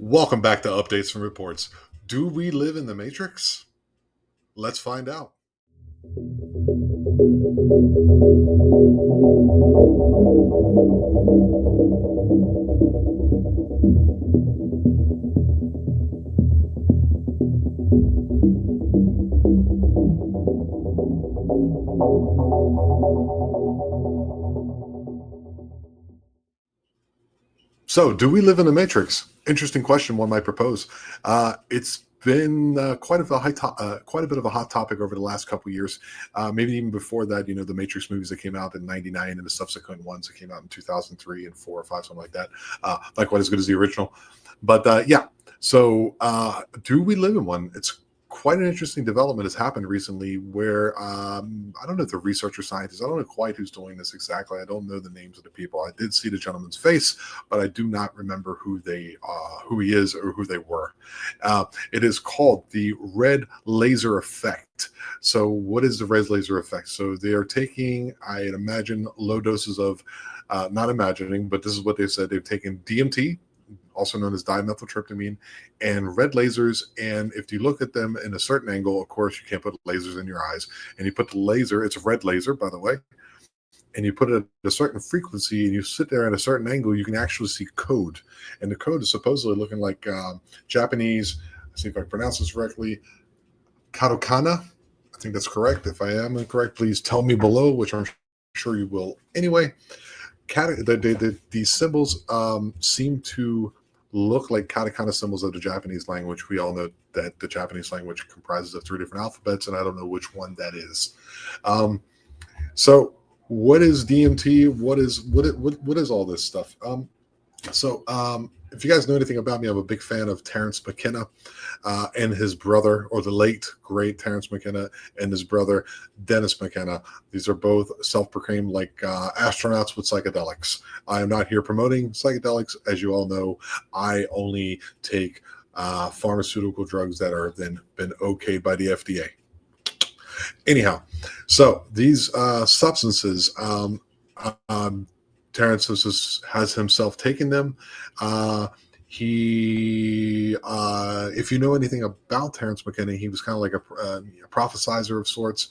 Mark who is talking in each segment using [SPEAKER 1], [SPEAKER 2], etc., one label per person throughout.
[SPEAKER 1] Welcome back to Updates and Reports. Do we live in the Matrix? Let's find out. So, do we live in the Matrix? Interesting question. One might propose. It's been quite a bit of a hot topic over the last couple of years. Maybe even before that, the Matrix movies that came out in '99 and the subsequent ones that came out in 2003 and four or five, something like that. Not quite as good as the original, but yeah. So, do we live in one? It's quite an interesting development has happened recently where I don't know if the researcher scientists, I don't know quite who's doing this exactly. I don't know the names of the people. I did see the gentleman's face, but I do not remember who he is or who they were. It is called the red laser effect. So what is the red laser effect? So they are taking, I imagine, low doses of, not imagining, but this is what they said. They've taken DMT, also known as dimethyltryptamine, and red lasers. And if you look at them in a certain angle, of course, you can't put lasers in your eyes. And you put the laser, it's a red laser, by the way, and you put it at a certain frequency and you sit there at a certain angle, you can actually see code. And the code is supposedly looking like Japanese, let's see if I pronounce this correctly, katakana. I think that's correct. If I am incorrect, please tell me below, which I'm sure you will anyway. These symbols seem to look like katakana symbols of the Japanese language. We all know that the Japanese language comprises of three different alphabets, and I don't know which one that is. So, what is DMT? What is all this stuff? If you guys know anything about me, I'm a big fan of Terence McKenna and his brother, or the late great Terence McKenna and his brother Dennis McKenna. These are both self-proclaimed astronauts with psychedelics. I am not here promoting psychedelics, as you all know. I only take pharmaceutical drugs that are then been okayed by the FDA. Anyhow, so these substances. Terence has himself taken them. If you know anything about Terence McKenna, he was kind of like a prophesizer of sorts.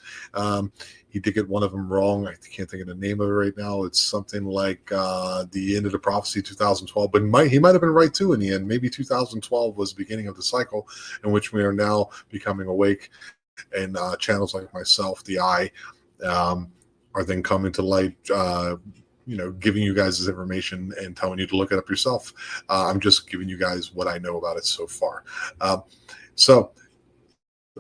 [SPEAKER 1] He did get one of them wrong. I can't think of the name of it right now. It's something like the end of the prophecy 2012, but he might have been right too in the end. Maybe 2012 was the beginning of the cycle in which we are now becoming awake, and channels like myself, the Eye, are then coming to light. Giving you guys this information and telling you to look it up yourself. I'm just giving you guys what I know about it so far. So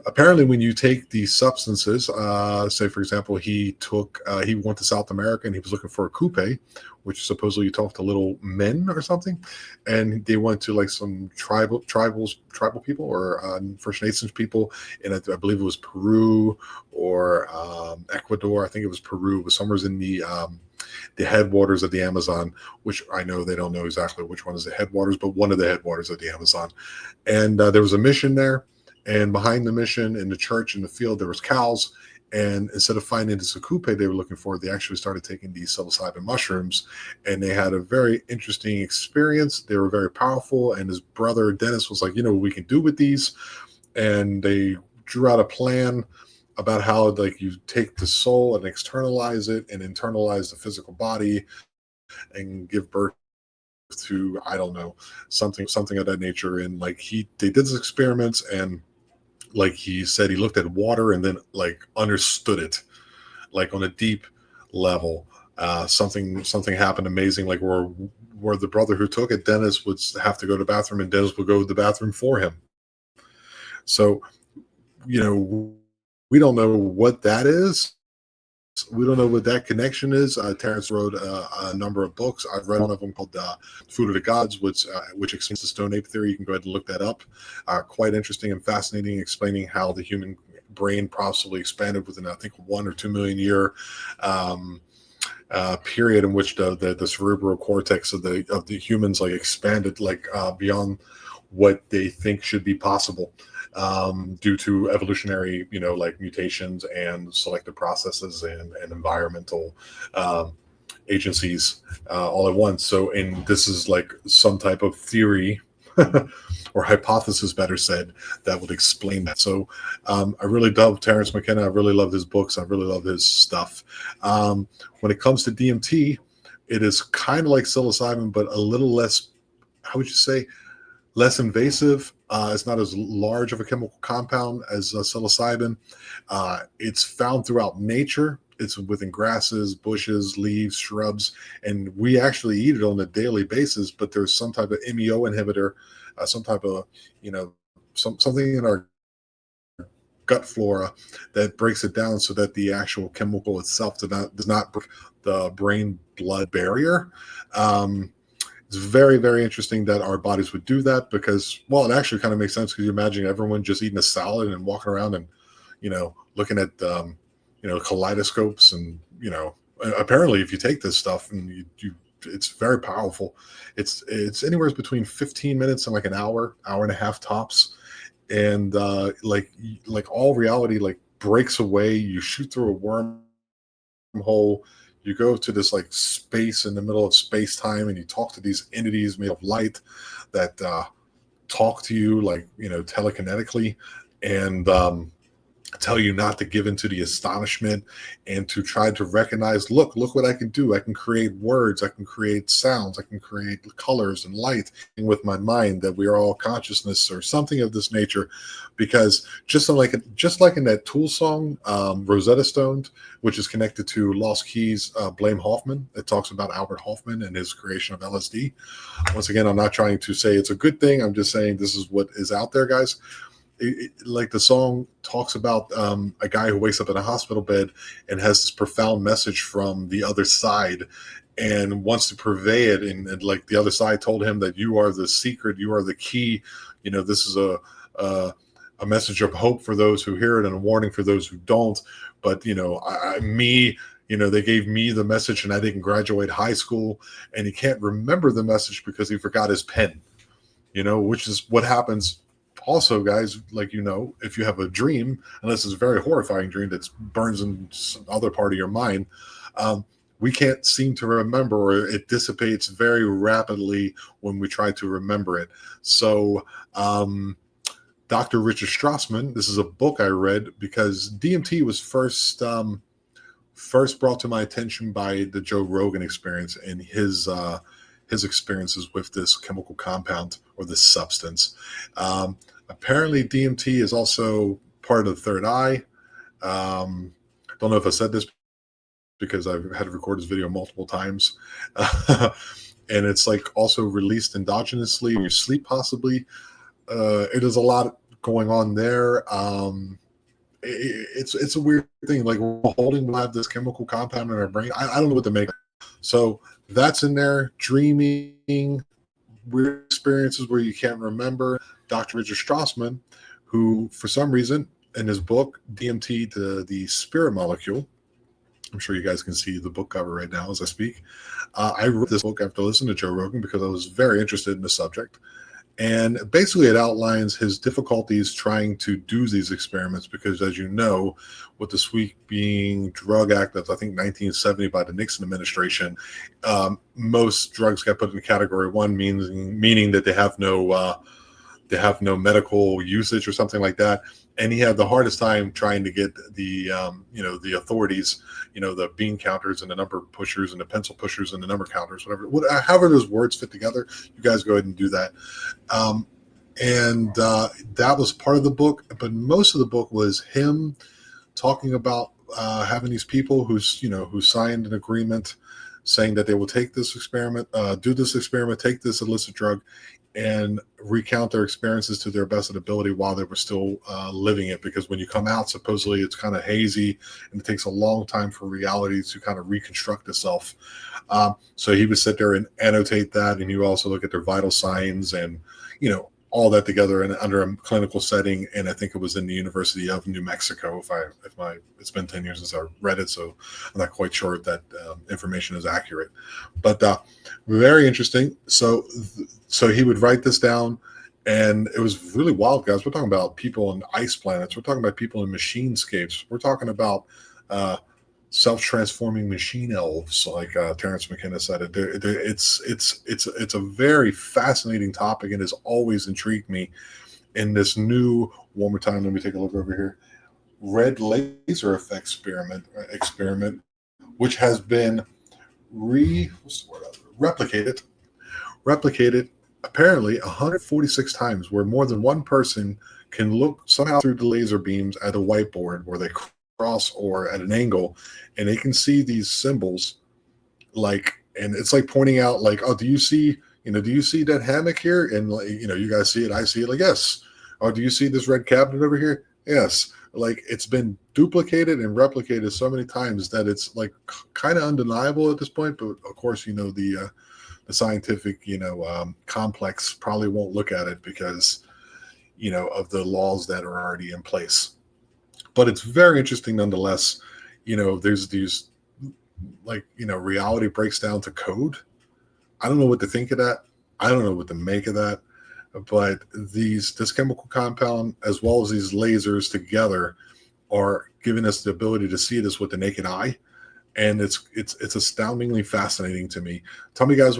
[SPEAKER 1] apparently when you take these substances, say for example, he went to South America and he was looking for a coupe, which supposedly you talk to little men or something, and they went to like some tribal people or First Nations people, and I believe it was Peru or Ecuador. I think it was Peru. It was somewhere in the headwaters of the Amazon, which I know they don't know exactly which one is the headwaters, but one of the headwaters of the Amazon. And there was a mission there, and behind the mission in the church in the field, there was cows. And instead of finding this coupe they were looking for, they actually started taking these psilocybin mushrooms, and they had a very interesting experience. They were very powerful. And his brother Dennis was like, what we can do with these. And they drew out a plan about how you take the soul and externalize it and internalize the physical body and give birth to, I don't know, something of that nature. And they did these experiments, and he said he looked at water and then understood it on a deep level. Something happened amazing, where the brother who took it, Dennis, would have to go to the bathroom, and Dennis would go to the bathroom for him. So we don't know what that is. We don't know what that connection is. Terence wrote a number of books. I've read one of them called Food of the Gods, which explains the Stone Ape theory. You can go ahead and look that up. Quite interesting and fascinating, explaining how the human brain possibly expanded within, I think, 1 or 2 million year period in which the cerebral cortex of the humans expanded beyond what they think should be possible. Due to evolutionary, mutations and selective processes and environmental agencies all at once. So, and this is some type of theory or hypothesis, better said, that would explain that. So I really love Terrence McKenna. I really love his books. I really love his stuff. When it comes to DMT, it is kind of like psilocybin, but a little less, how would you say, less invasive. It's not as large of a chemical compound as psilocybin. It's found throughout nature. It's within grasses, bushes, leaves, shrubs, and we actually eat it on a daily basis. But there's some type of MEO inhibitor, some type of, you know, something in our gut flora that breaks it down so that the actual chemical itself does not break the brain blood barrier. Um, it's very, very interesting that our bodies would do that because, well, it actually kind of makes sense because you imagine everyone just eating a salad and walking around and, looking at, kaleidoscopes and, apparently if you take this stuff and it's very powerful. It's anywhere between 15 minutes and like an hour and a half tops. And like all reality like breaks away. You shoot through a wormhole, you go to this like space in the middle of space time, and you talk to these entities made of light that talk to you like telekinetically, and tell you not to give into the astonishment and to try to recognize, look what I can do. I can create words, I can create sounds, I can create colors and light with my mind, that we are all consciousness or something of this nature. Because just like in that Tool song, Rosetta Stone, which is connected to Lost Keys, Blame Hoffman, it talks about Albert Hoffman and his creation of LSD. Once again, I'm not trying to say it's a good thing, I'm just saying this is what is out there, guys. Like the song talks about a guy who wakes up in a hospital bed and has this profound message from the other side and wants to purvey it, and like the other side told him that you are the secret, you are the key, this is a message of hope for those who hear it and a warning for those who don't. But they gave me the message and I didn't graduate high school, and he can't remember the message because he forgot his pen, which is what happens also, guys. Like, if you have a dream, unless it's a very horrifying dream that burns in some other part of your mind, we can't seem to remember, or it dissipates very rapidly when we try to remember it. So Dr. Richard Strassman, this is a book I read because DMT was first brought to my attention by the Joe Rogan experience and his experiences with this chemical compound or this substance. Apparently, DMT is also part of the third eye. Don't know if I said this because I've had to record this video multiple times. And it's like also released endogenously in your sleep, possibly. It is a lot going on there. It's a weird thing. Like we'll have this chemical compound in our brain. I don't know what to make. So that's in there. Dreaming, weird experiences where you can't remember. Dr. Richard Strassman, who for some reason in his book DMT, the spirit molecule. I'm sure you guys can see the book cover right now as I speak. I wrote this book after listening to Joe Rogan because I was very interested in the subject. And basically it outlines his difficulties trying to do these experiments because, as you know, with the Sweeping Drug Act of, I think, 1970 by the Nixon administration, most drugs got put in category 1, meaning that they have no medical usage or something like that. And he had the hardest time trying to get the authorities, the bean counters and the number pushers and the pencil pushers and the number counters, however those words fit together. You guys go ahead and do that. And that was part of the book, but most of the book was him talking about having these people who signed an agreement saying that they will take this experiment, do this experiment, take this illicit drug, and recount their experiences to their best of ability while they were still living it. Because when you come out, supposedly it's kind of hazy and it takes a long time for reality to kind of reconstruct itself. So he would sit there and annotate that, and you also look at their vital signs and all that together and under a clinical setting. And I think it was in the University of New Mexico. It's been 10 years since I read it, so I'm not quite sure if that information is accurate, but very interesting. So he would write this down, and it was really wild, guys. We're talking about people on ice planets. We're talking about people in machinescapes. We're talking about self-transforming machine elves, like Terrence McKenna said. It's a very fascinating topic and has always intrigued me. In this new, one more time, let me take a look over here. Red laser effect experiment, which has been what's the word? Replicated apparently 146 times, where more than one person can look somehow through the laser beams at a whiteboard where they cross or at an angle, and they can see these symbols, like, and it's like pointing out, like, oh, do you see that hammock here? And, like, you guys see it, I see it, like, yes. Oh, do you see this red cabinet over here? Yes. Like, it's been duplicated and replicated so many times that it's like kind of undeniable at this point. But of course, the scientific, complex probably won't look at it because, of the laws that are already in place. But it's very interesting nonetheless. There's these, like, reality breaks down to code. I don't know what to think of that. I don't know what to make of that. But this chemical compound, as well as these lasers together, are giving us the ability to see this with the naked eye, and it's astoundingly fascinating to me. Tell me, guys,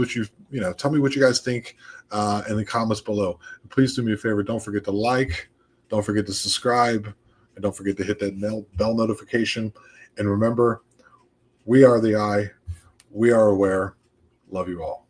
[SPEAKER 1] tell me what you guys think in the comments below. Please do me a favor. Don't forget to like, don't forget to subscribe, and don't forget to hit that bell notification. And remember, we are the eye. We are aware. Love you all.